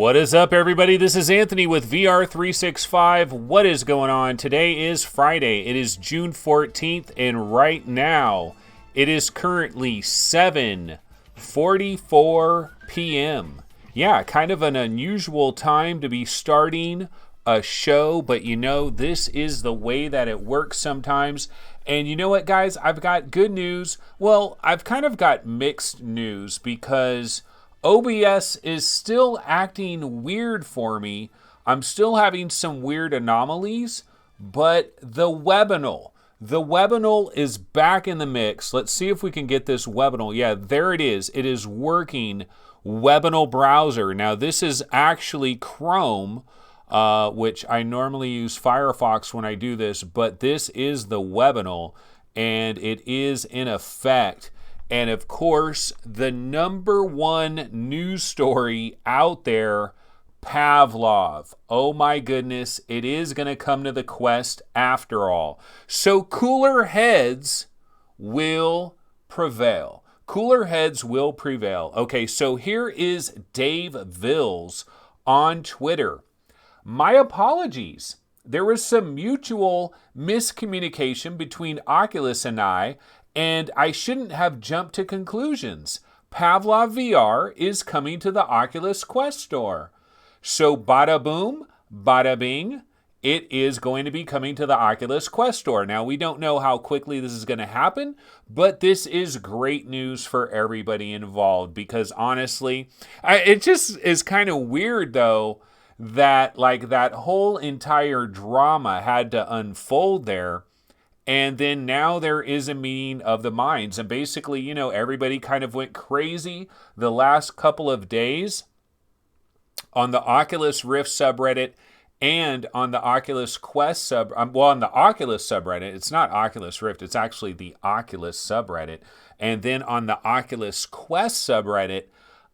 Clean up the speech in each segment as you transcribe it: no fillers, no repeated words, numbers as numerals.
What is up, everybody? This is Anthony with VR 365. What is going on? Today is Friday. It is June 14th, and right now it is currently 7:44 p.m. Yeah, kind of an unusual time to be starting a show, but you know, this is the way that it works sometimes. And you know what, guys? I've got good news. Well, I've kind of got mixed news because OBS is still acting weird for me. I'm still having some weird anomalies, but the Webinal is back in the mix. Let's see if we can get this Webinal. Yeah, there it is. It is working. Webinal browser. Now, this is actually Chrome, which I normally use Firefox when I do this, but this is the Webinal, and it is in effect. And of course, the number one news story out there, Pavlov. Oh my goodness, it is going to come to the Quest after all. So cooler heads will prevail. Cooler heads will prevail. Okay, so here is Dave Vills on Twitter. My apologies. There was some mutual miscommunication between Oculus and I shouldn't have jumped to conclusions. Pavlov VR is coming to the Oculus Quest store. So bada boom, bada bing, it is going to be coming to the Oculus Quest store. Now, we don't know how quickly this is going to happen, but this is great news for everybody involved because honestly, it just is kind of weird though that like that whole entire drama had to unfold there. And then now there is a meeting of the minds. And basically, you know, everybody kind of went crazy the last couple of days on the Oculus Rift subreddit and on the Oculus Quest on the Oculus subreddit. It's not Oculus Rift, it's actually the Oculus subreddit. And then on the Oculus Quest subreddit,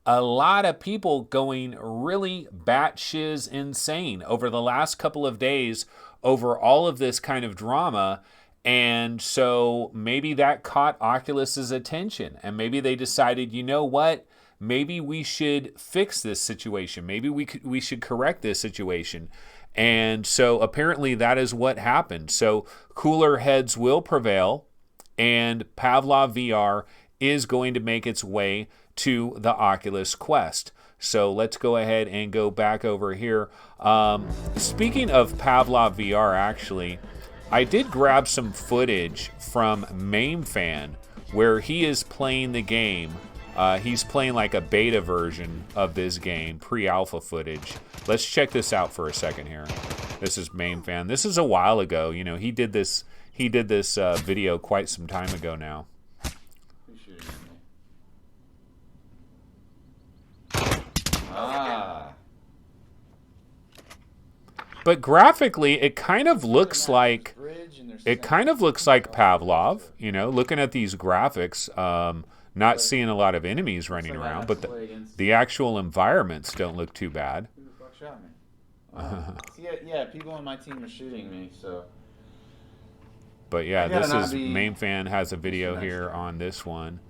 a lot of people going really batshit insane over the last couple of days over all of this kind of drama. And so maybe that caught Oculus's attention, and maybe they decided, you know what? Maybe we should fix this situation. Maybe we should correct this situation. And so apparently that is what happened. So cooler heads will prevail, and Pavlov VR is going to make its way to the Oculus Quest. So let's go ahead and go back over here. Speaking of Pavlov VR, actually, I did grab some footage from MameFan where he is playing the game. He's playing like a beta version of this game, pre-alpha footage. Let's check this out for a second here. This is MameFan. This is a while ago. You know, he did this video quite some time ago now. Who's shooting at me? Ah. But graphically, it kind of looks like Pavlov. You know, looking at these graphics, not seeing a lot of enemies running around, but the actual environments don't look too bad. Who the fuck shot me? Yeah, people on my team are shooting me. So. But yeah, this is MameFan has a video here on this one.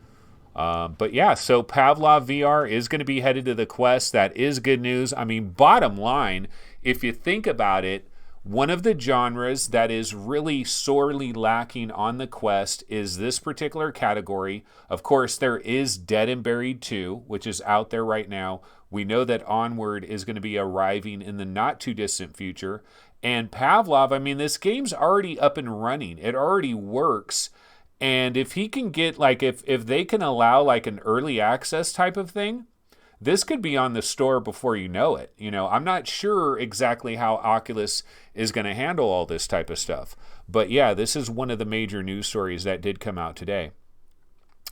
But yeah, so Pavlov VR is going to be headed to the Quest. That is good news. I mean, bottom line, if you think about it, one of the genres that is really sorely lacking on the Quest is this particular category. Of course, there is Dead and Buried 2, which is out there right now. We know that Onward is going to be arriving in the not too distant future. And Pavlov, I mean, this game's already up and running. It already works. And if he can get, like, if they can allow, like, an early access type of thing, this could be on the store before you know it. You know, I'm not sure exactly how Oculus is going to handle all this type of stuff. But yeah, this is one of the major news stories that did come out today.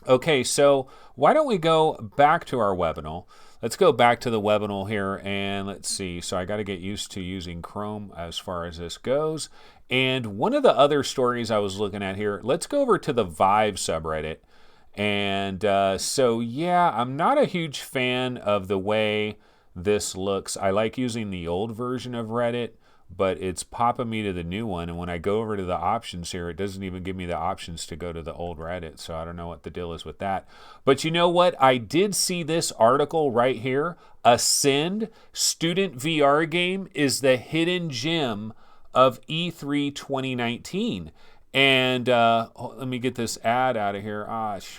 Okay, so why don't we go back to our Webinal? Let's go back to the Webinal here, and let's see. So I got to get used to using Chrome as far as this goes. And one of the other stories I was looking at here, let's go over to the Vive subreddit. And so, yeah, I'm not a huge fan of the way this looks. I like using the old version of Reddit but it's popping me to the new one. And when I go over to the options here, it doesn't even give me the options to go to the old Reddit. So I don't know what the deal is with that. But you know what? I did see this article right here. Ascend student VR game is the hidden gem of E3 2019. And let me get this ad out of here.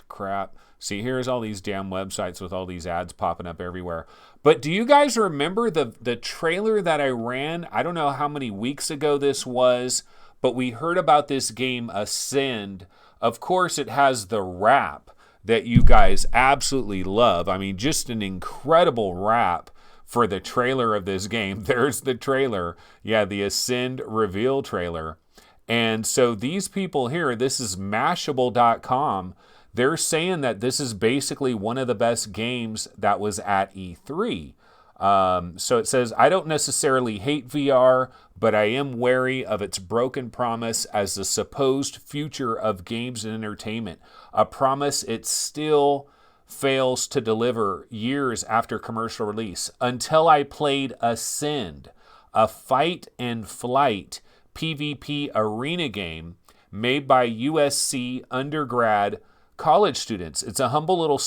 Crap. See, here's all these damn websites with all these ads popping up everywhere. But do you guys remember the trailer that I ran? I don't know how many weeks ago this was, but we heard about this game, Ascend. Of course, it has the rap that you guys absolutely love. I mean, just an incredible rap for the trailer of this game. There's the trailer. Yeah, the Ascend reveal trailer. And so these people here, this is Mashable.com. They're saying that this is basically one of the best games that was at E3. So it says, I don't necessarily hate VR, but I am wary of its broken promise as the supposed future of games and entertainment. A promise it still fails to deliver years after commercial release. Until I played Ascend, a fight and flight PvP arena game made by USC undergrad college students. It's a humble little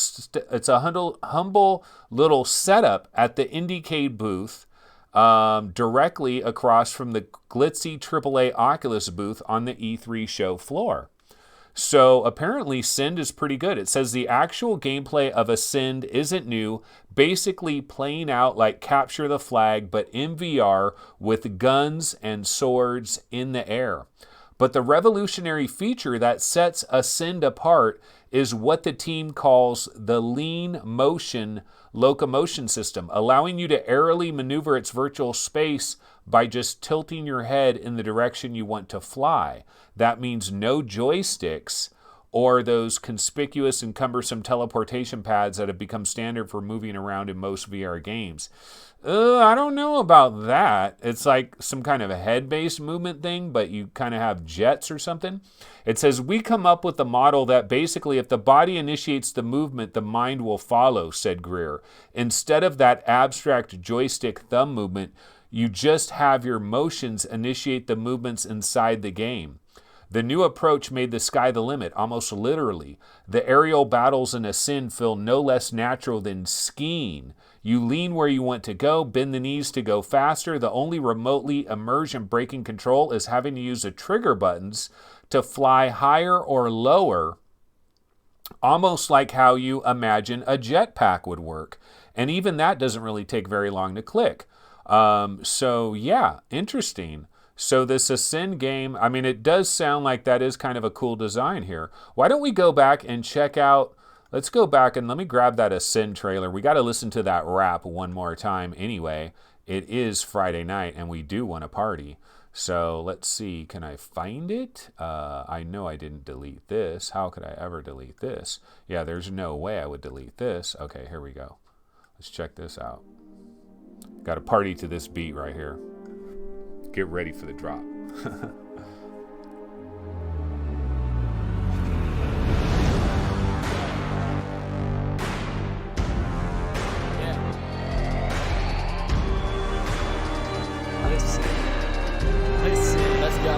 setup at the Indiecade booth, directly across from the glitzy AAA Oculus booth on the E3 show floor. So apparently Ascend is pretty good. It says the actual gameplay of Ascend isn't new, basically playing out like Capture the Flag, but in VR with guns and swords in the air. But the revolutionary feature that sets Ascend apart is what the team calls the lean motion locomotion system, allowing you to airily maneuver its virtual space by just tilting your head in the direction you want to fly. That means no joysticks or those conspicuous and cumbersome teleportation pads that have become standard for moving around in most VR games. I don't know about that. It's like some kind of a head-based movement thing, but you kind of have jets or something. It says, we come up with a model that basically if the body initiates the movement, the mind will follow, said Greer. Instead of that abstract joystick thumb movement, you just have your motions initiate the movements inside the game. The new approach made the sky the limit, almost literally. The aerial battles in Ascend feel no less natural than skiing. You lean where you want to go, bend the knees to go faster. The only remotely immersion breaking control is having to use the trigger buttons to fly higher or lower, almost like how you imagine a jetpack would work. And even that doesn't really take very long to click. So yeah, interesting. So this Ascend game, I mean, it does sound like that is kind of a cool design here. Why don't we go back and check out, let's go back and let me grab that Ascend trailer. We got to listen to that rap one more time anyway. It is Friday night and we do want to party. So let's see, can I find it? I know I didn't delete this. How could I ever delete this? Yeah, there's no way I would delete this. Okay, here we go. Let's check this out. Got to party to this beat right here. Get ready for the drop. Let's go.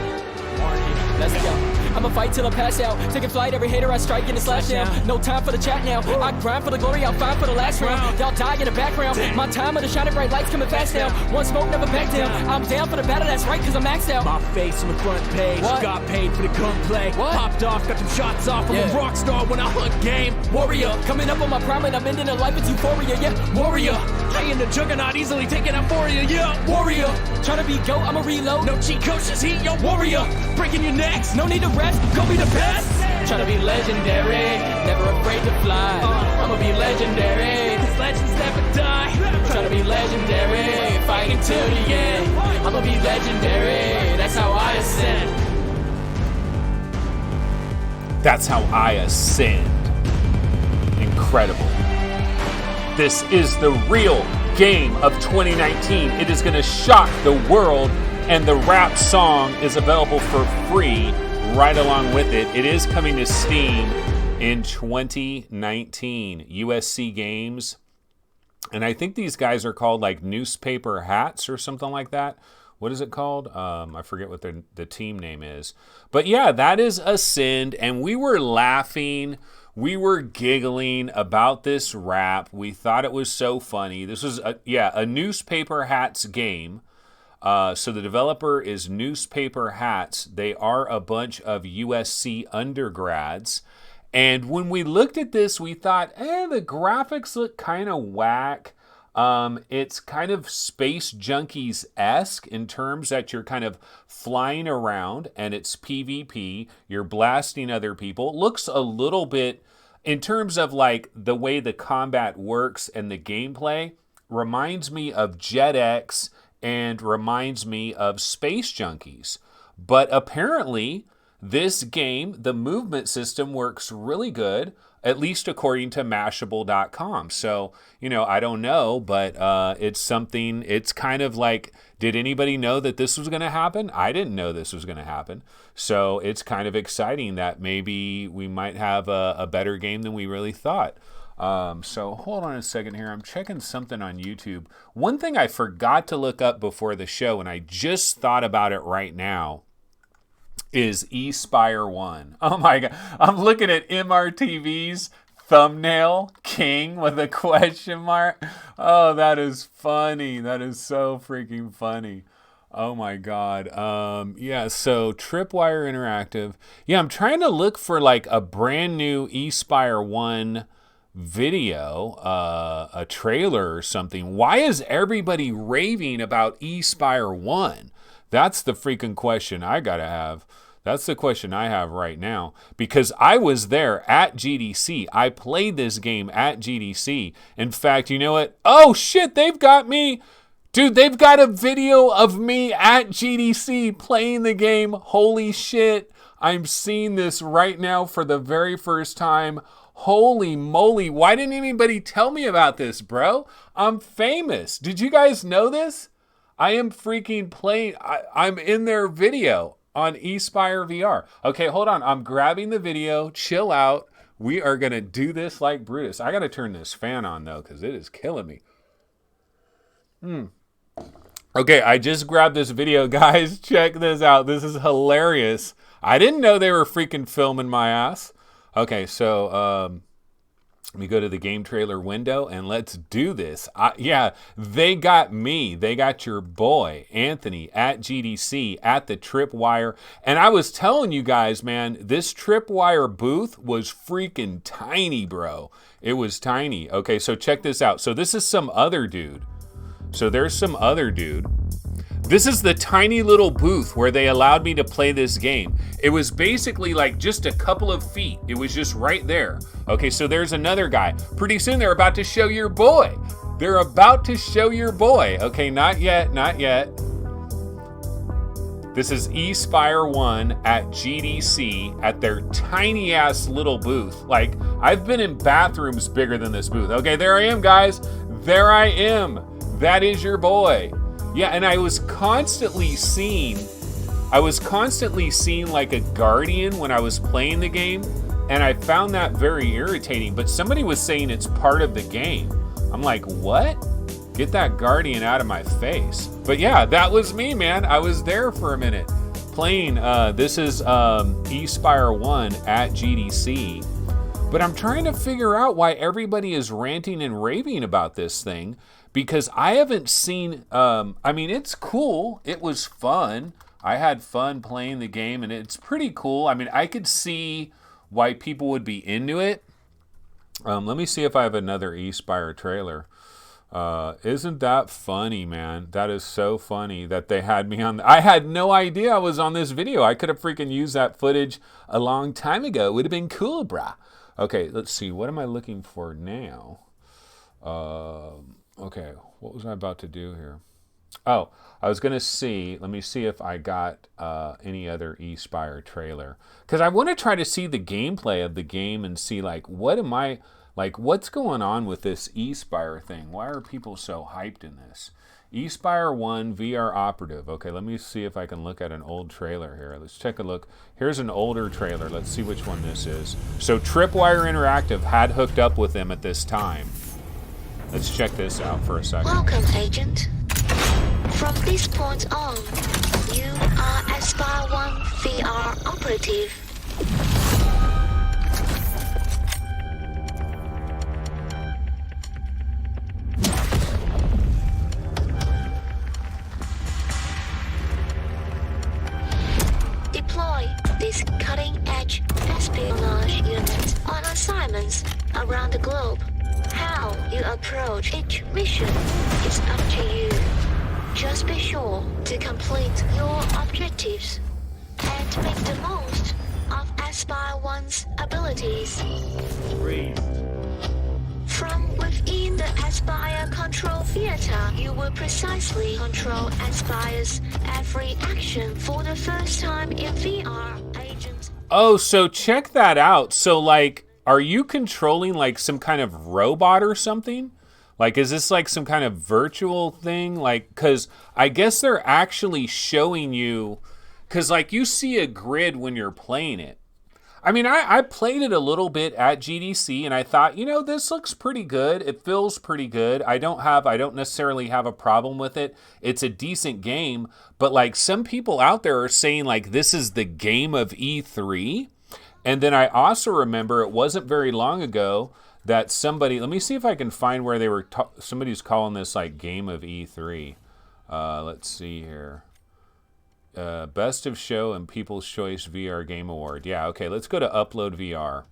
Let's go. I'ma fight till I pass out. Taking flight, every hater I strike in the slash down. No time for the chat now. I grind for the glory, I'll fight for the last round. Y'all die in the background. My time of the shining bright lights coming fast now. One smoke, never back down. I'm down for the battle, that's right, cause I'm maxed out. My face on the front page. What? Got paid for the gunplay. Popped off, got them shots off. I'm a rock star when I hunt game. Warrior, coming up on my prime and I'm ending a life with euphoria, yeah. Warrior, I am the juggernaut, easily taking out for you, yeah. warrior. Trying to be GOAT, I'ma reload. No cheat codes, just heat your warrior. Breaking your necks. No need to rest, Go be the best. trying to be legendary. Never afraid to fly. I'ma be legendary. Cause legends never die. Trying to be legendary. Fighting till the end. I'ma be legendary. That's how I ascend. That's how I ascend. Incredible. This is the real game of 2019. It is going to shock the world, and the rap song is available for free right along with it. It is coming to Steam in 2019. USC Games. And I think these guys are called like Newspaper Hats or something like that. what is it called? I forget what the team name is. But yeah, that is Ascend, and we were laughing, we were giggling about this rap. We thought it was so funny. This was a Newspaper Hats game. So the developer is Newspaper Hats. They are a bunch of USC undergrads. And when we looked at this, we thought, the graphics look kind of whack. It's kind of Space Junkies-esque in terms that you're kind of flying around and it's PvP. You're blasting other people. It looks a little bit, in terms of like the way the combat works and the gameplay, reminds me of JetX and reminds me of Space Junkies. But apparently, this game, the movement system works really good, at least according to Mashable.com. So, I don't know, but it's something, it's kind of like, did anybody know that this was going to happen? I didn't know this was going to happen. So it's kind of exciting that maybe we might have a better game than we really thought. So hold on a second here. I'm checking something on YouTube. One thing I forgot to look up before the show, and I just thought about it right now, is E-Spire One. Oh my God. I'm looking at MRTV's thumbnail, King with a question mark. Oh, that is funny. That is so freaking funny. Oh my God. Yeah, so Tripwire Interactive. Yeah, I'm trying to look for like a brand new E-Spire One video, a trailer or something. Why is everybody raving about E-Spire One? That's the freaking question I gotta have. That's the question I have right now, because I was there at GDC. I played this game at GDC. In fact, you know what? Oh shit, they've got me. Dude, they've got a video of me at GDC playing the game. Holy shit. I'm seeing this right now for the very first time. Holy moly. Why didn't anybody tell me about this, bro? I'm famous. Did you guys know this? I am freaking playing. I'm in their video on E-Spire VR. Okay, hold on. I'm grabbing the video. Chill out. We are going to do this like Brutus. I got to turn this fan on, though, because it is killing me. Okay, I just grabbed this video. Guys, check this out. This is hilarious. I didn't know they were freaking filming my ass. Okay, so let me go to the game trailer window and let's do this. Yeah, they got me. They got your boy, Anthony, at GDC, at the Tripwire. And I was telling you guys, man, this Tripwire booth was freaking tiny, bro. It was tiny. Okay, so check this out. So this is some other dude. So there's some other dude. This is the tiny little booth where they allowed me to play this game. It was basically like just a couple of feet. It was just right there. Okay, so there's another guy. Pretty soon they're about to show your boy. They're about to show your boy. Okay, not yet, not yet. This is E-Spire One at GDC at their tiny ass little booth. Like, I've been in bathrooms bigger than this booth. Okay, there I am, guys. There I am. That is your boy. Yeah, and I was constantly seeing like a guardian when I was playing the game, and I found that very irritating, but somebody was saying it's part of the game. I'm like, what? Get that guardian out of my face. But yeah, that was me, man. I was there for a minute playing. This is E-Spire One at GDC. But I'm trying to figure out why everybody is ranting and raving about this thing, because I haven't seen, I mean, it's cool. It was fun. I had fun playing the game, and it's pretty cool. I mean, I could see why people would be into it. Let me see if I have another E-Spire trailer. Isn't that funny, man? That is so funny that they had me on. I had no idea I was on this video. I could have freaking used that footage a long time ago. It would have been cool, brah. Okay, let's see. What am I looking for now? Okay, what was I about to do here? Oh, I was going to see. Let me see if I got any other E-Spire trailer. Because I want to try to see the gameplay of the game and see, like, what's going on with this E-Spire thing? Why are people so hyped in this? E-Spire One VR Operative. Okay, let me see if I can look at an old trailer here. Let's take a look. Here's an older trailer. Let's see which one this is. So Tripwire Interactive had hooked up with them at this time. Let's check this out for a second. Welcome, Agent. From this point on, you are E-Spire One VR operative. Deploy this cutting-edge espionage unit on assignments around the globe. How you approach each mission is up to you. Just be sure to complete your objectives and make the most of E-Spire One's abilities. From within the E-Spire control theater, you will precisely control E-Spire's every action for the first time in VR. Agent. Oh, so check that out. So, like, are you controlling, like, some kind of robot or something? Like, is this, like, some kind of virtual thing? Like, because I guess they're actually showing you... Because, like, you see a grid when you're playing it. I mean, I played it a little bit at GDC, and I thought, you know, this looks pretty good. It feels pretty good. I don't necessarily have a problem with it. It's a decent game. But, like, some people out there are saying, like, this is the game of E3. And then I also remember it wasn't very long ago that somebody, let me see if I can find where they were, somebody's calling this like game of E3. Let's see here. Best of Show and People's Choice VR Game Award. Yeah, okay, let's go to Upload VR.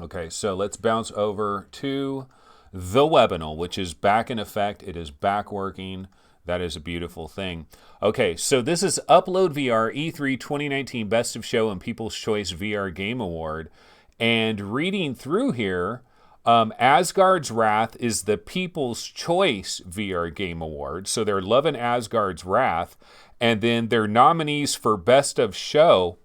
Okay, so let's bounce over to the Webinal, which is back in effect. It is back working. That is a beautiful thing. Okay, so this is Upload VR E3 2019 Best of Show and People's Choice VR Game Award. And reading through here, Asgard's Wrath is the People's Choice VR Game Award. So they're loving Asgard's Wrath. And then their nominees for Best of Show,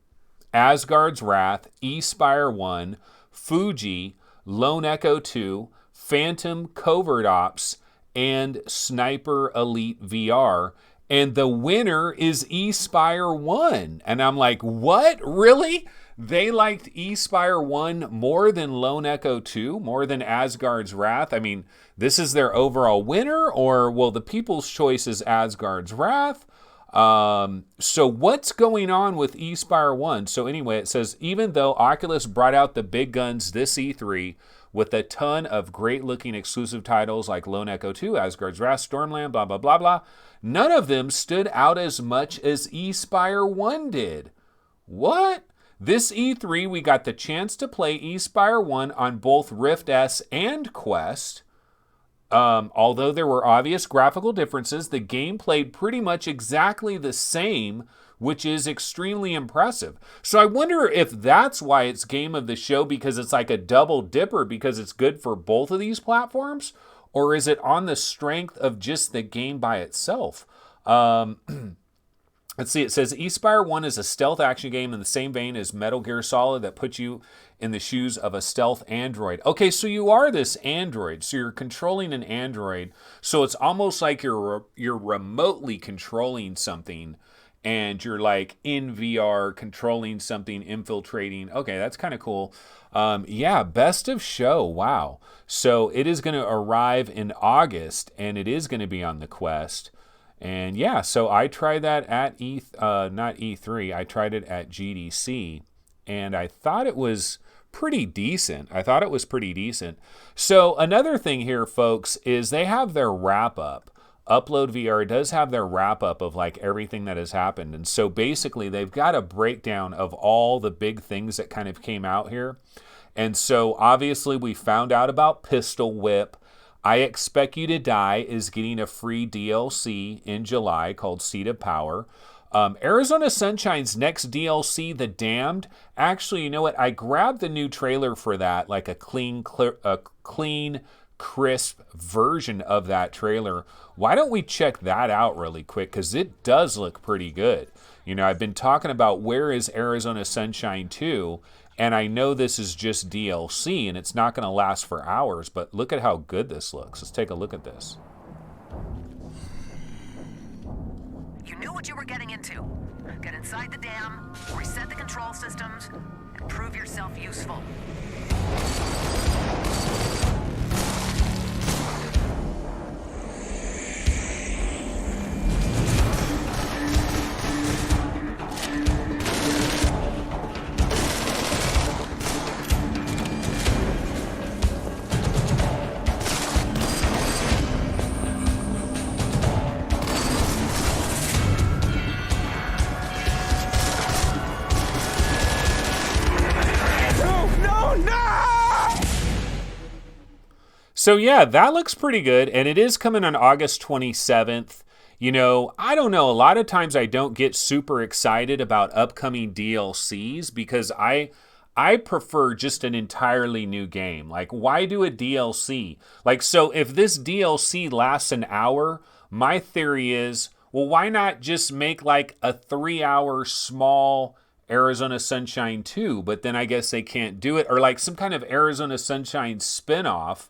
Asgard's Wrath, E-Spire One, Fuji, Lone Echo 2, Phantom Covert Ops, and Sniper Elite VR. And the winner is E-Spire One. And I'm like, what? Really? They liked E-Spire One more than Lone Echo 2, more than Asgard's Wrath? I mean, this is their overall winner? Or, well, the People's Choice is Asgard's Wrath? So what's going on with E-Spire One? So anyway, it says, even though Oculus brought out the big guns this E3 with a ton of great-looking exclusive titles like Lone Echo 2, Asgard's Wrath, Stormland, blah, blah, blah, blah, none of them stood out as much as E-Spire One did. What? This E3, we got the chance to play E-Spire One on both Rift S and Quest. Although there were obvious graphical differences, the game played pretty much exactly the same, which is extremely impressive. So I wonder if that's why it's Game of the Show, because it's like a double dipper, because it's good for both of these platforms, or is it on the strength of just the game by itself? Let's see, it says E-Spire One is a stealth action game in the same vein as Metal Gear Solid that puts you in the shoes of a stealth android. Okay, so you are this android, so you're controlling an android, so it's almost like you're remotely controlling something, and you're like in VR controlling something, infiltrating. Okay, that's kind of cool. Yeah, Best of Show, wow. So it is going to arrive in August, and it is going to be on the Quest. And yeah, so I tried that at not E3, I tried it at GDC, and I thought it was pretty decent. So another thing here, folks, is they have their wrap-up. Upload VR does have their wrap-up of like everything that has happened. And so basically they've got a breakdown of all the big things that kind of came out here. And so obviously we found out about Pistol Whip. I Expect You to Die is getting a free DLC in July called Seat of Power. Arizona Sunshine's next DLC, The Damned. Actually, you know what? I grabbed the new trailer for that, like a clean, crisp version of that trailer. Why don't we check that out really quick? Because it does look pretty good. You know, I've been talking about where is Arizona Sunshine 2, and I know this is just DLC, and it's not going to last for hours, but look at how good this looks. Let's take a look at this. You knew what you were getting into. Get inside the dam, reset the control systems, and prove yourself useful. So yeah, that looks pretty good, and it is coming on August 27th. You know, I don't know, a lot of times I don't get super excited about upcoming DLCs because I prefer just an entirely new game. Like, why do a DLC? Like, so if this DLC lasts an hour, my theory is, well, why not just make like a 3-hour small Arizona Sunshine 2? But then I guess they can't do it, or like some kind of Arizona Sunshine spinoff.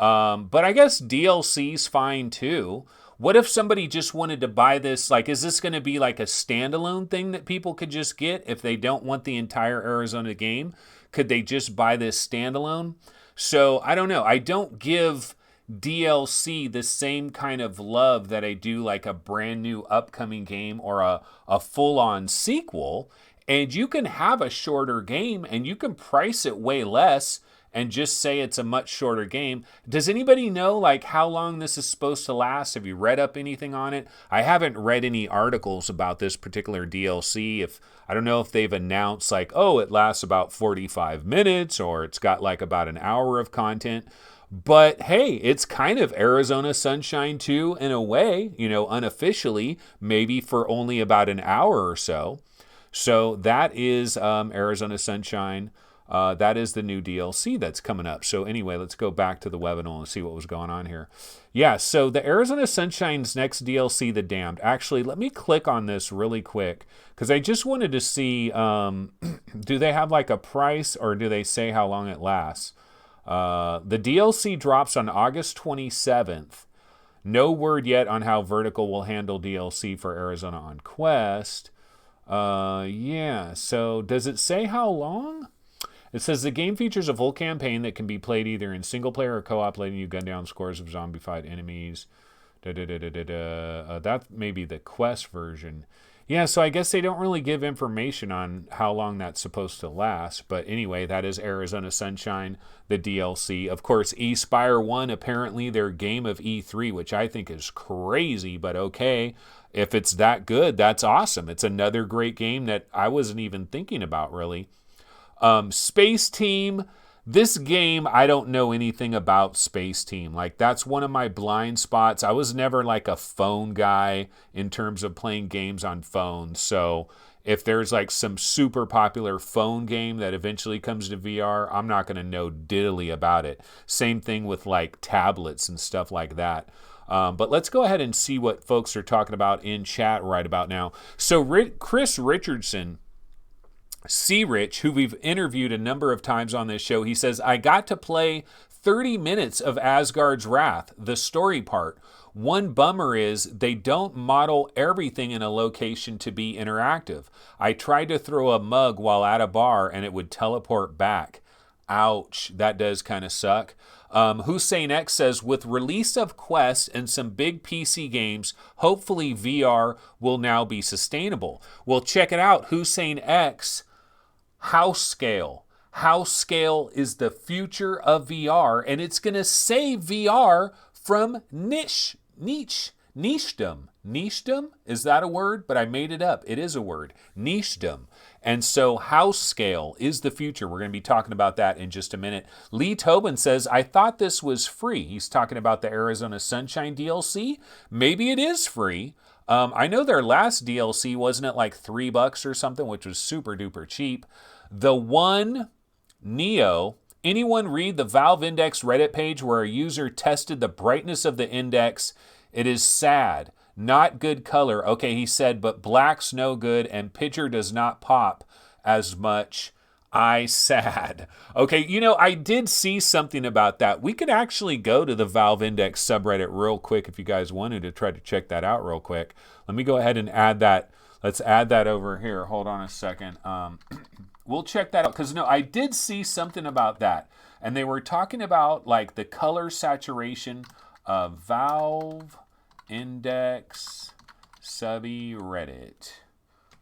But I guess DLC's fine too. What if somebody just wanted to buy this? Like, is this going to be like a standalone thing that people could just get if they don't want the entire Arizona game? Could they just buy this standalone? So I don't know. I don't give DLC the same kind of love that I do like a brand new upcoming game or a full-on sequel. And you can have a shorter game and you can price it way less and just say it's a much shorter game. Does anybody know like how long this is supposed to last? Have you read up anything on it? I haven't read any articles about this particular DLC. I don't know if they've announced like, oh, it lasts about 45 minutes or it's got like about an hour of content. But hey, it's kind of Arizona Sunshine 2 in a way, you know, unofficially, maybe for only about an hour or so. So that is Arizona Sunshine. That is the new DLC that's coming up. So anyway, let's go back to the webinar and see what was going on here. Yeah, so the Arizona Sunshine's next DLC, The Damned. Actually, let me click on this really quick because I just wanted to see, do they have like a price or do they say how long it lasts? The DLC drops on August 27th. No word yet on how Vertical will handle DLC for Arizona on Quest. Yeah, so does it say how long? It says the game features a full campaign that can be played either in single player or co-op, letting you gun down scores of zombified enemies. That may be the Quest version. Yeah, so I guess they don't really give information on how long that's supposed to last. But anyway, that is Arizona Sunshine, the DLC. Of course, E-Spire One, apparently their game of E3, which I think is crazy, but okay. If it's that good, that's awesome. It's another great game that I wasn't even thinking about, really. Space Team. This game, I don't know anything about Space Team. Like, that's one of my blind spots. I was never like a phone guy in terms of playing games on phones. So if there's like some super popular phone game that eventually comes to VR, I'm not going to know diddly about it. Same thing with like tablets and stuff like that. But let's go ahead and see what folks are talking about in chat right about now. So Chris Richardson, C-Rich, who we've interviewed a number of times on this show, he says, I got to play 30 minutes of Asgard's Wrath, the story part. One bummer is they don't model everything in a location to be interactive. I tried to throw a mug while at a bar and it would teleport back. Ouch, that does kind of suck. Hussein X says, with release of Quest and some big PC games, hopefully VR will now be sustainable. Well, check it out, Hussein X. HouseScale. HouseScale is the future of VR, and it's going to save VR from Nichedom. Nichedom? Is that a word? But I made it up. It is a word. Nichedom. And so HouseScale is the future. We're going to be talking about that in just a minute. Lee Tobin says, I thought this was free. He's talking about the Arizona Sunshine DLC. Maybe it is free. I know their last DLC, wasn't it like $3 or something, which was super duper cheap. The One Neo, anyone read the Valve Index Reddit page where a user tested the brightness of the index? It is sad. Not good color. Okay, he said, but black's no good and picture does not pop as much. I sad. Okay, you know, I did see something about that. We could actually go to the Valve Index subreddit real quick if you guys wanted to try to check that out real quick. Let me go ahead and add that. Let's add that over here. Hold on a second. We'll check that out because, no, I did see something about that. And they were talking about, like, the color saturation of Valve Index subreddit.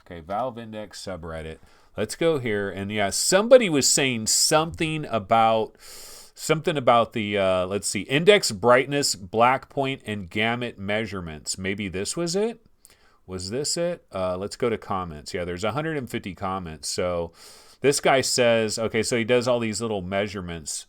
Okay, Valve Index subreddit. Let's go here. And yeah, somebody was saying something about the, let's see, index brightness, black point, and gamut measurements. Maybe this was it? Was this it? Let's go to comments. Yeah, there's 150 comments. So this guy says, okay, so he does all these little measurements.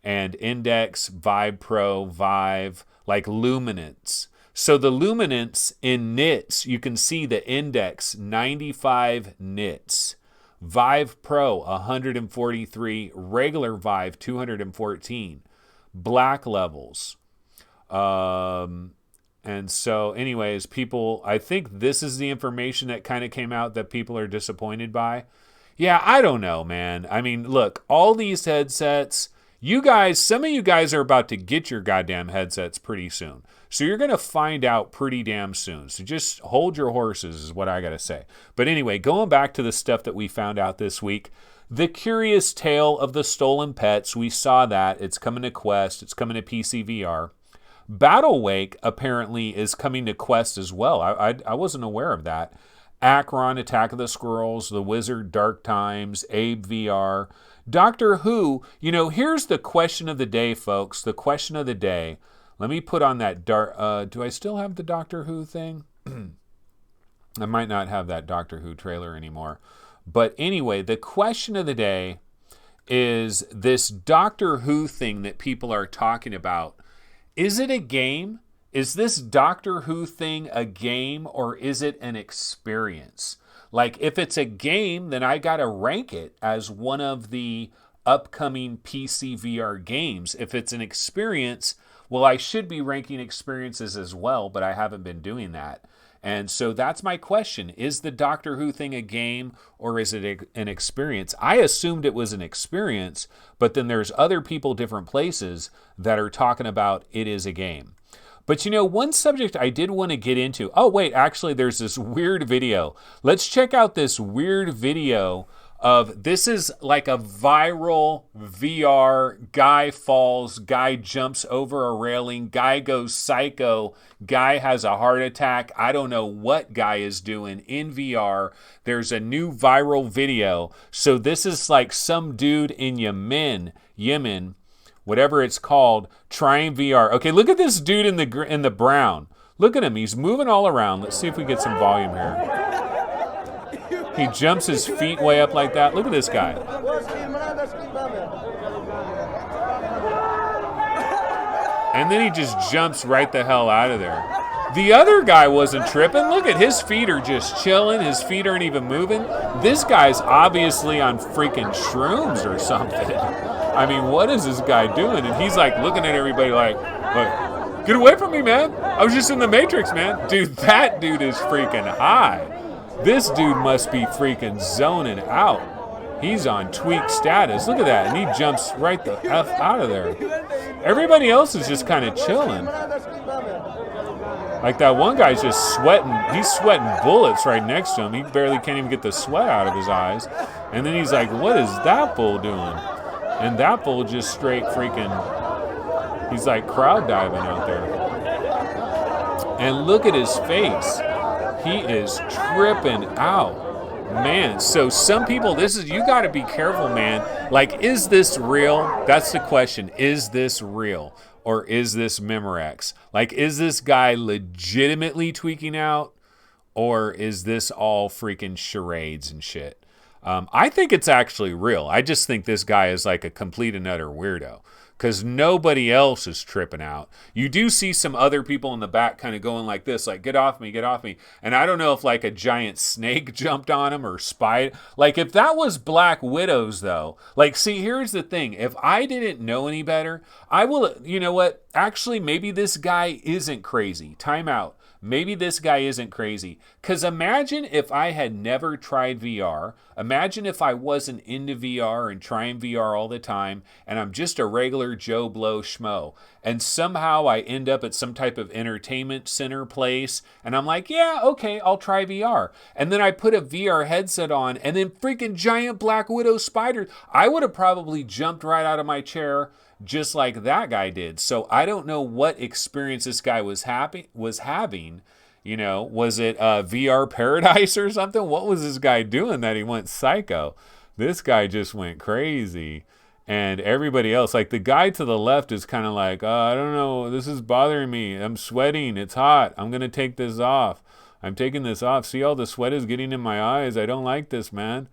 and Index, Vibe Pro, Vive, like Luminance. So the Luminance in nits, you can see the Index 95 nits. Vive Pro 143, regular Vive 214, black levels. And so anyways, people, I think this is the information that kind of came out that people are disappointed by. Yeah, I don't know, man. I mean, look, all these headsets, you guys, some of you guys are about to get your goddamn headsets pretty soon. So you're going to find out pretty damn soon. So just hold your horses is what I got to say. But anyway, going back to the stuff that we found out this week, the curious tale of the stolen pets, we saw that. It's coming to Quest. It's coming to PC VR. Battle Wake apparently is coming to Quest as well. I wasn't aware of that. Akron, Attack of the Squirrels, The Wizard, Dark Times, Abe VR. Doctor Who, you know, here's the question of the day, folks. The question of the day. Let me put on that do I still have the Doctor Who thing? I might not have that Doctor Who trailer anymore. But anyway, the question of the day is this Doctor Who thing that people are talking about. Is it a game? Is this Doctor Who thing a game or is it an experience? Like, if it's a game, then I got to rank it as one of the upcoming PC VR games. If it's an experience, well, I should be ranking experiences as well, but I haven't been doing that. And so that's my question. Is the Doctor Who thing a game or is it an experience? I assumed it was an experience, but then there's other people, different places, that are talking about it is a game. But you know, one subject I did want to get into. Oh, wait, actually, there's this weird video. Let's check out this weird video of, this is like a viral VR, guy falls, guy jumps over a railing, guy goes psycho, guy has a heart attack. I don't know what guy is doing in VR. There's a new viral video. So this is like some dude in Yemen, whatever it's called, trying VR. Okay, look at this dude in the brown. Look at him. He's moving all around. Let's see if we get some volume here. He jumps his feet way up like that. Look at this guy. And then he just jumps right the hell out of there. The other guy wasn't tripping. Look at his feet are just chilling. His feet aren't even moving. This guy's obviously on freaking shrooms or something. I mean, what is this guy doing? And he's like looking at everybody like, get away from me, man. I was just in the Matrix, man. Dude, that dude is freaking high. This dude must be freaking zoning out. He's on tweak status. Look at that. And he jumps right the F out of there. Everybody else is just kind of chilling. Like that one guy's just sweating. He's sweating bullets right next to him. He barely can't even get the sweat out of his eyes. And then he's like, what is that bull doing? And that bull just straight freaking, he's like crowd diving out there. And look at his face. He is tripping out. Man, so some people, you got to be careful, man. Like, is this real? That's the question. Is this real? Or is this Memorex? Like, is this guy legitimately tweaking out? Or is this all freaking charades and shit? I think it's actually real. I just think this guy is like a complete and utter weirdo. Because nobody else is tripping out. You do see some other people in the back kind of going like this, like, get off me, get off me. And I don't know if like a giant snake jumped on him or spied. Like, if that was Black Widows, though, like, see, here's the thing. If I didn't know any better, I will, you know what? Actually, maybe this guy isn't crazy. Time out. Maybe this guy isn't crazy. Because imagine if I had never tried VR. Imagine if I wasn't into VR and trying VR all the time, and I'm just a regular Joe Blow schmo. And somehow I end up at some type of entertainment center place, and I'm like, yeah, okay, I'll try VR. And then I put a VR headset on, and then freaking giant Black Widow spiders. I would have probably jumped right out of my chair, just like that guy did. So I don't know what experience this guy was having. You know, was it VR paradise or something? What was this guy doing that he went psycho? This guy just went crazy. And everybody else, like the guy to the left is kind of like, I don't know, this is bothering me. I'm sweating. It's hot. I'm going to take this off. I'm taking this off. See, all the sweat is getting in my eyes. I don't like this, man.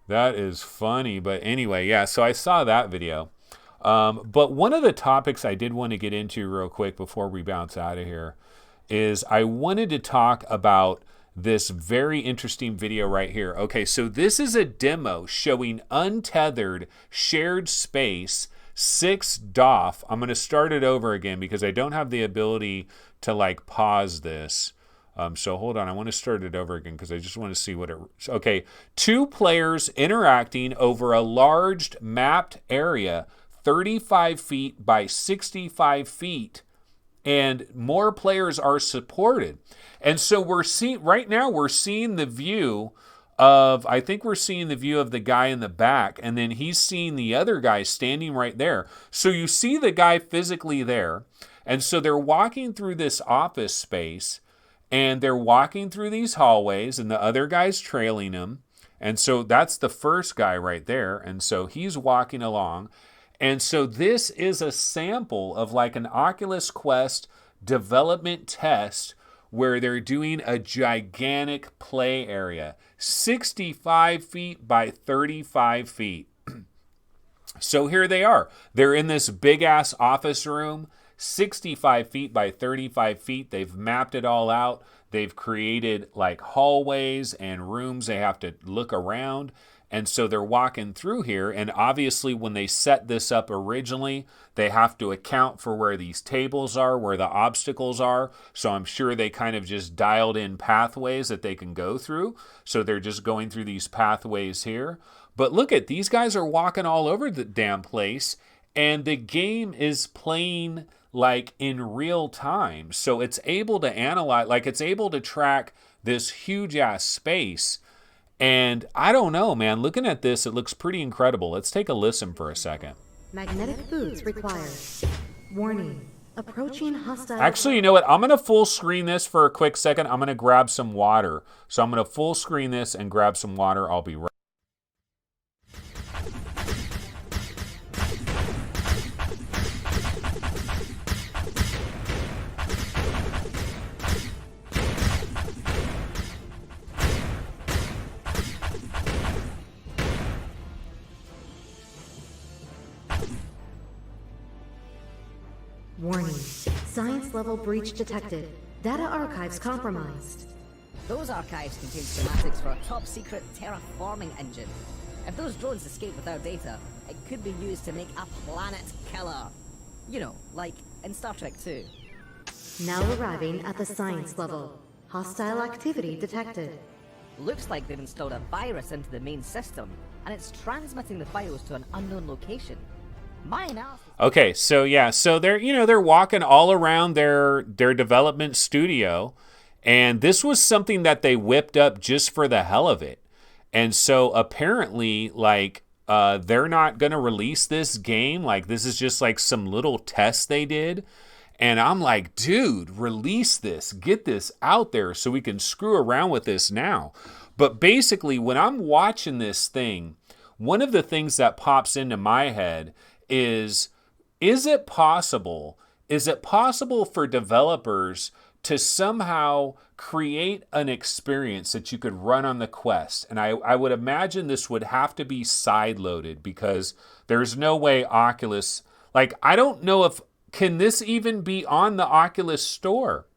That is funny. But anyway, yeah, so I saw that video. But one of the topics I did want to get into real quick before we bounce out of here is I wanted to talk about this very interesting video right here. Okay, so this is a demo showing untethered shared space 6 DOF. I'm going to start it over again because I don't have the ability to like pause this. So hold on, I want to start it over again because I just want to see what it... Okay, 2 players interacting over a large mapped area, 35 feet by 65 feet, and more players are supported. And so we're seeing, right now we're seeing the view of, I think we're seeing the view of the guy in the back, and then he's seeing the other guy standing right there. So you see the guy physically there, and so they're walking through this office space, and they're walking through these hallways, and the other guy's trailing them. And so that's the first guy right there, and so he's walking along. And so this is a sample of like an Oculus Quest development test where they're doing a gigantic play area, 65 feet by 35 feet. So here they are. They're in this big ass office room, 65 feet by 35 feet. They've mapped it all out. They've created like hallways and rooms they have to look around. And so they're walking through here, and obviously when they set this up originally, they have to account for where these tables are, where the obstacles are. So I'm sure they kind of just dialed in pathways that they can go through. So they're just going through these pathways here. But look at, these guys are walking all over the damn place, and the game is playing like in real time. So it's able to analyze, like it's able to track this huge ass space. And I don't know, man, looking at this, it looks pretty incredible. Let's take a listen for a second. Magnetic boots required. Warning. Approaching hostile... Actually, you know what? I'm going to full screen this for a quick second. I'm going to grab some water. So I'm going to full screen this and grab some water. I'll be right. Warning. Science level breach detected. Data archives compromised. Those archives contain schematics for a top-secret terraforming engine. If those drones escape with our data, it could be used to make a planet killer. You know, like in Star Trek 2. Now arriving at the science level. Hostile activity detected. Looks like they've installed a virus into the main system, and it's transmitting the files to an unknown location. My analysis... Okay, so yeah, so they're walking all around their development studio, and this was something that they whipped up just for the hell of it. And so apparently, like, they're not going to release this game. Like, this is just like some little test they did. And I'm like, dude, release this, get this out there so we can screw around with this now. But basically, when I'm watching this thing, one of the things that pops into my head is it possible for developers to somehow create an experience that you could run on the Quest? And I would imagine this would have to be side-loaded, because there's no way Oculus, like, I don't know if, can this even be on the Oculus store?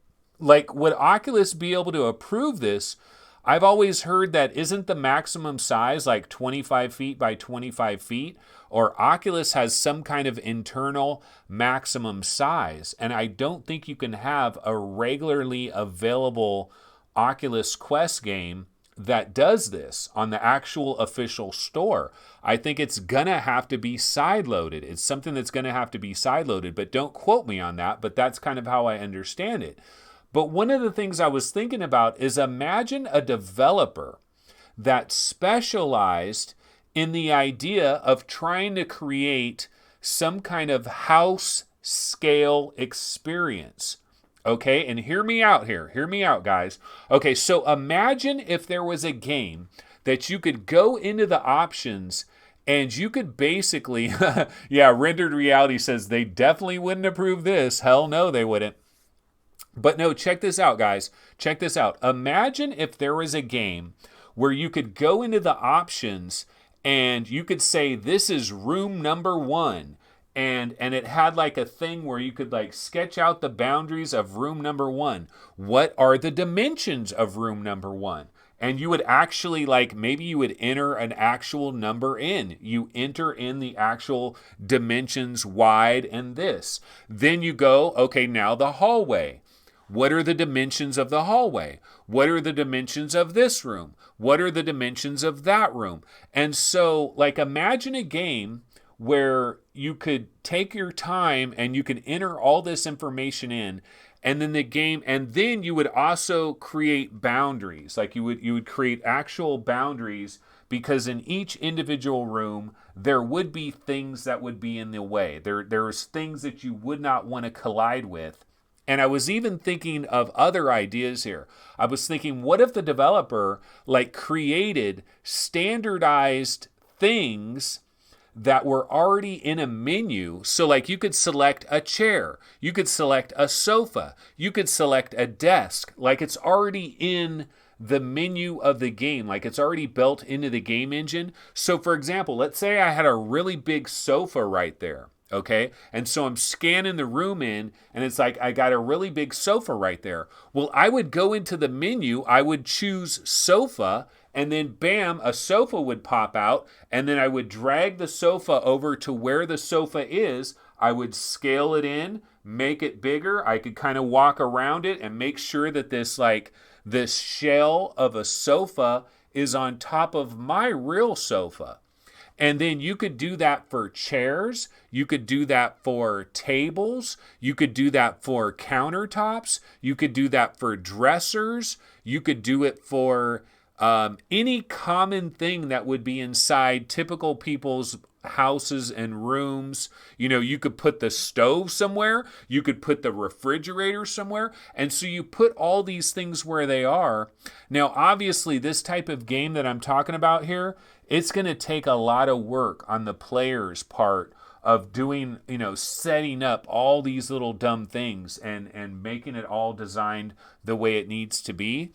Like, would Oculus be able to approve this? I've always heard that isn't the maximum size like 25 feet by 25 feet, or Oculus has some kind of internal maximum size. And I don't think you can have a regularly available Oculus Quest game that does this on the actual official store. I think it's gonna have to be side-loaded. It's something that's gonna have to be side-loaded, but don't quote me on that, but that's kind of how I understand it. But one of the things I was thinking about is, imagine a developer that specialized in the idea of trying to create some kind of house scale experience. Okay, and hear me out here. Hear me out, guys. Okay, so imagine if there was a game that you could go into the options and you could basically, yeah, Rendered Reality says they definitely wouldn't approve this. Hell no, they wouldn't. But no, check this out, guys. Check this out. Imagine if there was a game where you could go into the options and you could say, this is room number 1. and it had like a thing where you could like sketch out the boundaries of room number 1. What are the dimensions of room number 1? And you would actually like, maybe you would enter an actual number in. You enter in the actual dimensions wide and this. Then you go, okay, now the hallway. What are the dimensions of the hallway? What are the dimensions of this room? What are the dimensions of that room? And so like imagine a game where you could take your time and you could enter all this information in, and then the game, and then you would also create boundaries. Like you would create actual boundaries, because in each individual room there would be things that would be in the way. There's things that you would not want to collide with. And I was even thinking of other ideas here. I was thinking, what if the developer like created standardized things that were already in a menu? So like you could select a chair, you could select a sofa, you could select a desk, like it's already in the menu of the game, like it's already built into the game engine. So for example, let's say I had a really big sofa right there. Okay, and so I'm scanning the room in, and it's like I got a really big sofa right there. Well, I would go into the menu, I would choose sofa, and then bam, a sofa would pop out, and then I would drag the sofa over to where the sofa is. I would scale it in, make it bigger. I could kind of walk around it and make sure that this shell of a sofa is on top of my real sofa. And then you could do that for chairs, you could do that for tables, you could do that for countertops, you could do that for dressers, you could do it for any common thing that would be inside typical people's houses and rooms. You know, you could put the stove somewhere, you could put the refrigerator somewhere, and so you put all these things where they are. Now, obviously, this type of game that I'm talking about here, it's going to take a lot of work on the player's part of doing, you know, setting up all these little dumb things and making it all designed the way it needs to be.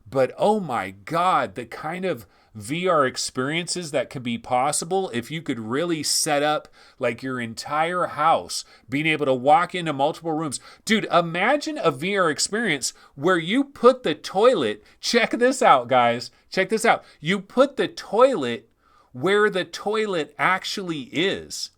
But oh my God, the kind of VR experiences that could be possible if you could really set up like your entire house, being able to walk into multiple rooms. Dude, imagine a VR experience where you put the toilet, check this out, guys, check this out. You put the toilet where the toilet actually is,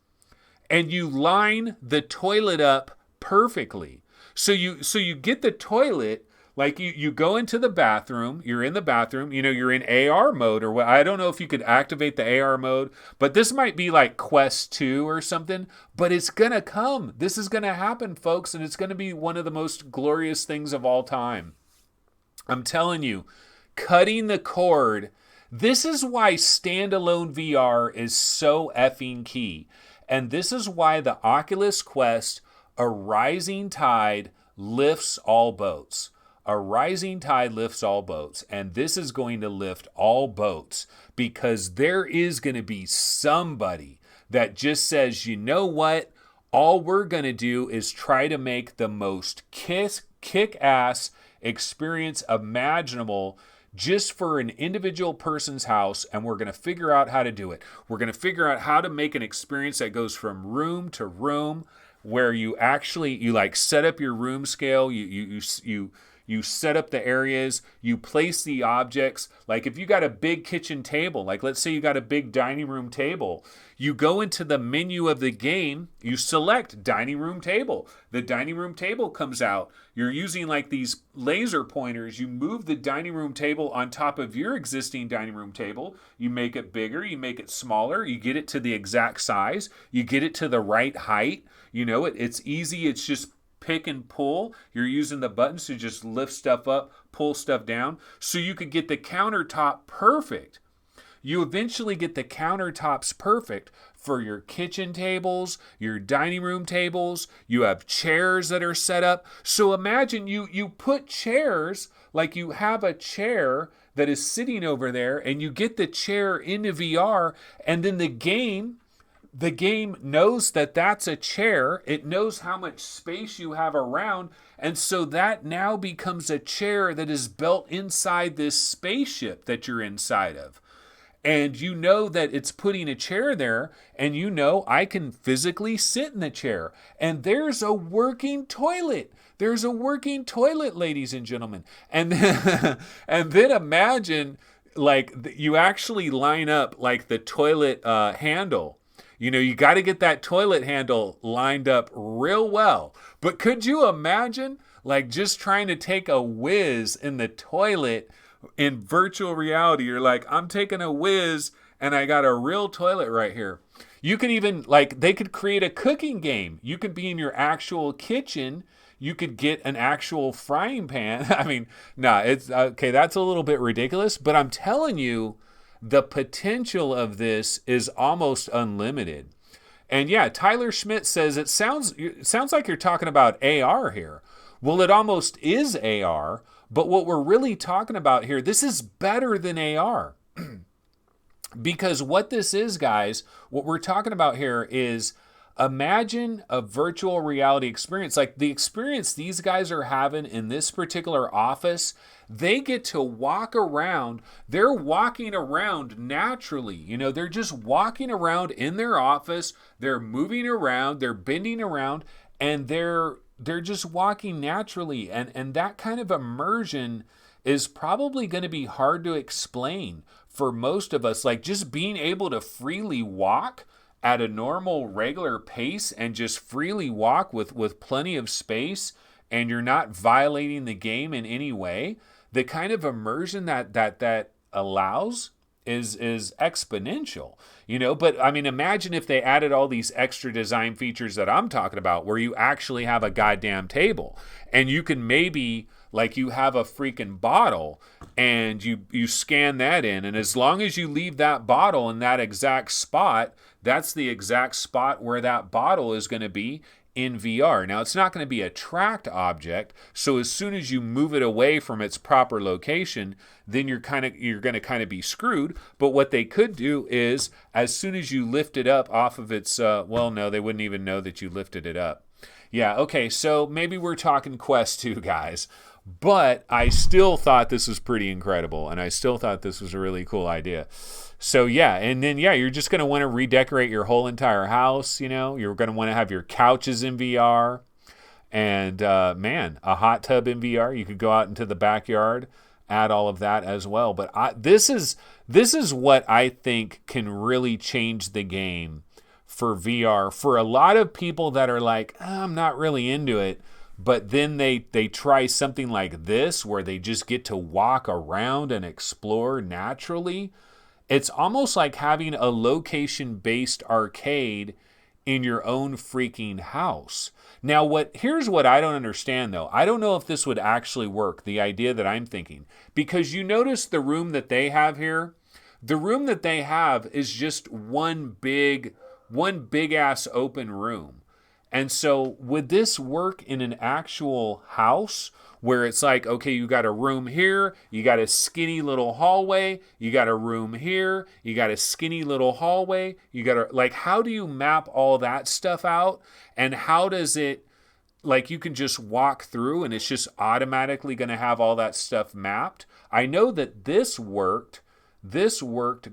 and you line the toilet up perfectly. So you get the toilet. Like you go into the bathroom, you're in the bathroom, you know, you're in AR mode or what. I don't know if you could activate the AR mode, but this might be like Quest 2 or something, but it's going to come. This is going to happen, folks, and it's going to be one of the most glorious things of all time. I'm telling you, cutting the cord. This is why standalone VR is so effing key. And this is why the Oculus Quest, a rising tide lifts all boats. A rising tide lifts all boats, and this is going to lift all boats because there is going to be somebody that just says, you know what? All we're going to do is try to make the most kick-ass experience imaginable just for an individual person's house, and we're going to figure out how to do it. We're going to figure out how to make an experience that goes from room to room, where you like set up your room scale, you set up the areas, you place the objects. Like if you got a big kitchen table, like let's say you got a big dining room table, you go into the menu of the game, you select dining room table. The dining room table comes out. You're using like these laser pointers. You move the dining room table on top of your existing dining room table. You make it bigger, you make it smaller, you get it to the exact size, you get it to the right height. You know, it's easy. It's just pick and pull. You're using the buttons to just lift stuff up, pull stuff down. So you could get the countertop perfect. You eventually get the countertops perfect for your kitchen tables, your dining room tables. You have chairs that are set up. So imagine you put chairs, like you have a chair that is sitting over there, and you get the chair into VR, and then the game knows that that's a chair. It knows how much space you have around. And so that now becomes a chair that is built inside this spaceship that you're inside of. And you know that it's putting a chair there, and you know I can physically sit in the chair. And there's a working toilet. There's a working toilet, ladies and gentlemen. And then, and then imagine, like, you actually line up, like, the toilet handle. You know, you got to get that toilet handle lined up real well. But could you imagine, like, just trying to take a whiz in the toilet in virtual reality? You're like, I'm taking a whiz and I got a real toilet right here. You could even, like, they could create a cooking game. You could be in your actual kitchen. You could get an actual frying pan. I mean, it's okay. That's a little bit ridiculous, but I'm telling you, the potential of this is almost unlimited. And yeah, Tyler Schmidt says it sounds like you're talking about AR here. Well, it almost is AR, but what we're really talking about here, this is better than AR. Because what this is, guys, what we're talking about here is, imagine a virtual reality experience, like the experience these guys are having in this particular office. They get to walk around. They're walking around naturally. You know, they're just walking around in their office. They're moving around. They're bending around, and they're just walking naturally. And that kind of immersion is probably going to be hard to explain for most of us. Like, just being able to freely walk at a normal, regular pace and just freely walk with plenty of space, and you're not violating the game in any way. The kind of immersion that allows is exponential, you know. But I mean, imagine if they added all these extra design features that I'm talking about, where you actually have a goddamn table, and you can maybe, like, you have a freaking bottle, and you scan that in, and as long as you leave that bottle in that exact spot, that's the exact spot where that bottle is going to be in VR. Now, it's not going to be a tracked object, so as soon as you move it away from its proper location, then you're going to kind of be screwed. But what they could do is, as soon as you lift it up off of its, well, no, they wouldn't even know that you lifted it up. Yeah, okay, so maybe we're talking Quest 2, guys. But I still thought this was pretty incredible, and I still thought this was a really cool idea. So yeah, and then yeah, you're just going to want to redecorate your whole entire house, you know. You're going to want to have your couches in VR, and man, a hot tub in VR. You could go out into the backyard, add all of that as well. But this is what I think can really change the game for VR. For a lot of people that are like, I'm not really into it, but then they try something like this where they just get to walk around and explore naturally. It's almost like having a location-based arcade in your own freaking house. Now, here's what I don't understand, though. I don't know if this would actually work, the idea that I'm thinking. Because you notice the room that they have here? The room that they have is just one big-ass open room. And so would this work in an actual house where it's like, okay, you got a room here, you got a skinny little hallway, you got a room here, you got a skinny little hallway, you got a, like, how do you map all that stuff out? And how does it, like, you can just walk through and it's just automatically going to have all that stuff mapped? I know that this worked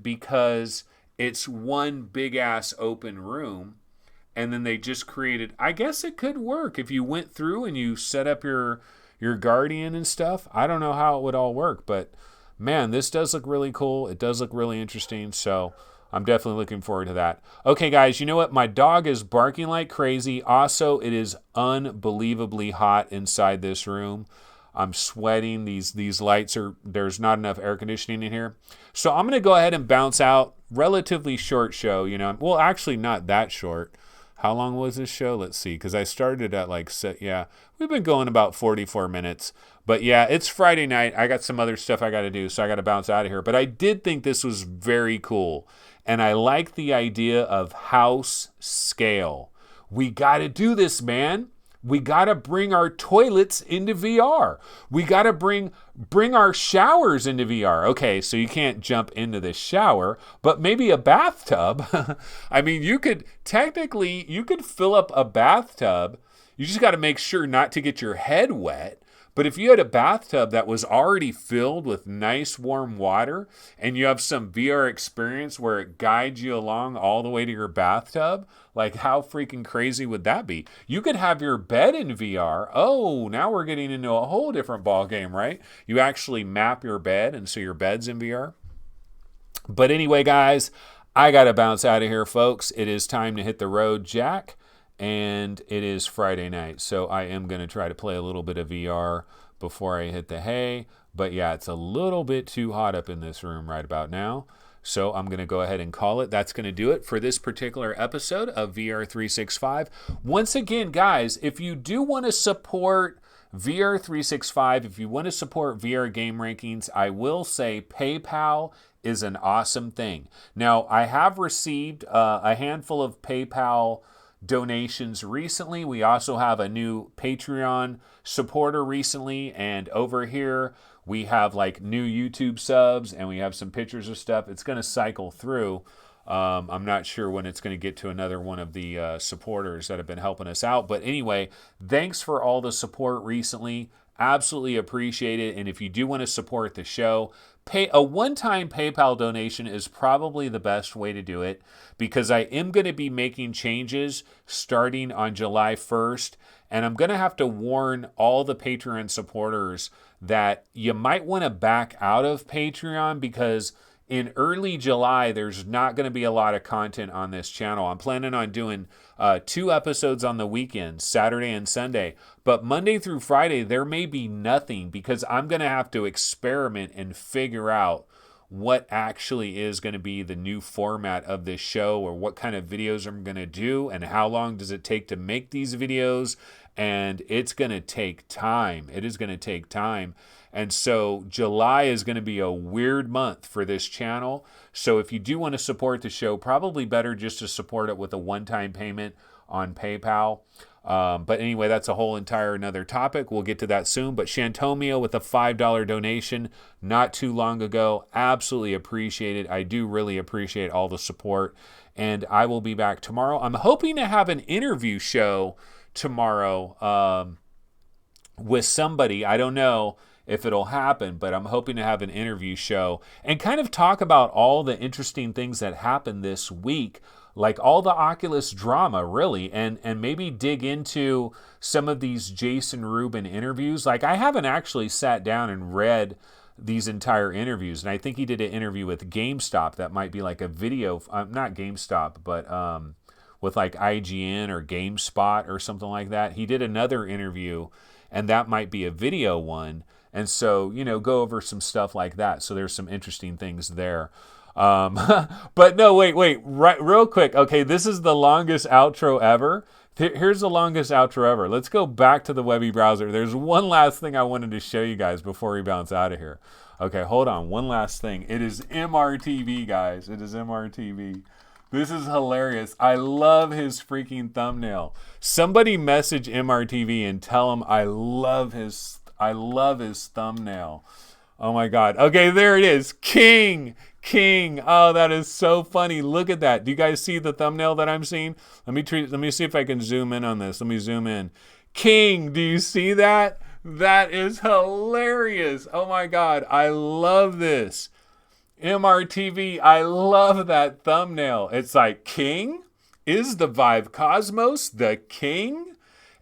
because it's one big ass open room. And then they just created, I guess it could work if you went through and you set up your Guardian and stuff. I don't know how it would all work, but man, this does look really cool. It does look really interesting, so I'm definitely looking forward to that. Okay, guys, you know what? My dog is barking like crazy. Also, it is unbelievably hot inside this room. I'm sweating. These lights there's not enough air conditioning in here. So I'm going to go ahead and bounce out. Relatively short show, you know. Well, actually not that short. How long was this show? Let's see, because I started at we've been going about 44 minutes. But yeah, it's Friday night. I got some other stuff I got to do, so I got to bounce out of here. But I did think this was very cool. And I like the idea of HouseScale. We got to do this, man. We got to bring our toilets into VR. We got to bring our showers into VR. Okay, so you can't jump into the shower, but maybe a bathtub. I mean, you could fill up a bathtub. You just got to make sure not to get your head wet. But if you had a bathtub that was already filled with nice warm water and you have some VR experience where it guides you along all the way to your bathtub, like how freaking crazy would that be? You could have your bed in VR. Oh, now we're getting into a whole different ball game, right? You actually map your bed and so your bed's in VR. But anyway, guys, I got to bounce out of here, folks. It is time to hit the road, Jack. And it is Friday night, so I am going to try to play a little bit of VR before I hit the hay. But yeah, it's a little bit too hot up in this room right about now. So I'm going to go ahead and call it. That's going to do it for this particular episode of VR 365. Once again, guys, if you do want to support VR 365, if you want to support VR Game Rankings, I will say PayPal is an awesome thing. Now, I have received a handful of PayPal donations recently. We also have a new Patreon supporter recently, and over here we have like new YouTube subs and we have some pictures of stuff. It's going to cycle through. I'm not sure when it's going to get to another one of the supporters that have been helping us out, but anyway, thanks for all the support recently. Absolutely appreciate it. And if you do want to support the show, a one-time PayPal donation is probably the best way to do it, because I am going to be making changes starting on July 1st, and I'm going to have to warn all the Patreon supporters that you might want to back out of Patreon, because in early July, there's not going to be a lot of content on this channel. I'm planning on doing 2 episodes on the weekends, Saturday and Sunday. But Monday through Friday, there may be nothing, because I'm going to have to experiment and figure out what actually is going to be the new format of this show, or what kind of videos I'm going to do, and how long does it take to make these videos. And it's going to take time. It is going to take time. And so July is going to be a weird month for this channel. So if you do want to support the show, probably better just to support it with a one-time payment on PayPal. But anyway, that's a whole entire another topic. We'll get to that soon. But Shantomio with a $5 donation not too long ago. Absolutely appreciate it. I do really appreciate all the support. And I will be back tomorrow. I'm hoping to have an interview show tomorrow with somebody. I don't know if it'll happen, but I'm hoping to have an interview show and kind of talk about all the interesting things that happened this week, like all the Oculus drama, really, and maybe dig into some of these Jason Rubin interviews. Like, I haven't actually sat down and read these entire interviews, and I think he did an interview with GameStop that might be like a video, not GameStop, but with like IGN or GameSpot or something like that. He did another interview, and that might be a video one. And so, go over some stuff like that. So there's some interesting things there. But no, wait, right, real quick. Okay, this is the longest outro ever. Here's the longest outro ever. Let's go back to the Webby browser. There's one last thing I wanted to show you guys before we bounce out of here. Okay, hold on. One last thing. It is MRTV, guys. It is MRTV. This is hilarious. I love his freaking thumbnail. Somebody message MRTV and tell him I love his thumbnail. Oh my God. Okay, there it is. King. Oh, that is so funny. Look at that. Do you guys see the thumbnail that I'm seeing? Let me see if I can zoom in on this. Let me zoom in. King, do you see that? That is hilarious. Oh my God. I love this. MRTV, I love that thumbnail. It's like, King? Is the Vive Cosmos the king?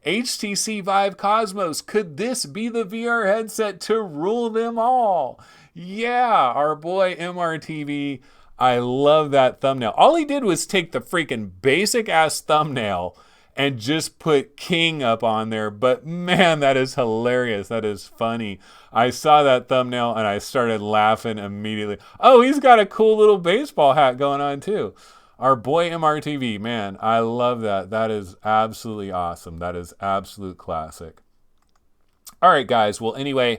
HTC Vive Cosmos, could this be the VR headset to rule them all? Yeah, our boy MRTV, I love that thumbnail. All he did was take the freaking basic ass thumbnail and just put King up on there. But man, that is hilarious. That is funny. I saw that thumbnail and I started laughing immediately. Oh, he's got a cool little baseball hat going on too. Our boy MRTV, man, I love that. That is absolutely awesome. That is absolute classic. All right, guys. Well, anyway,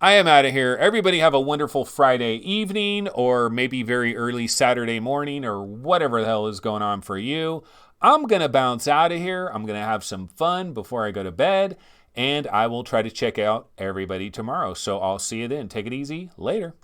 I am out of here. Everybody have a wonderful Friday evening, or maybe very early Saturday morning, or whatever the hell is going on for you. I'm going to bounce out of here. I'm going to have some fun before I go to bed, and I will try to check out everybody tomorrow. So I'll see you then. Take it easy. Later.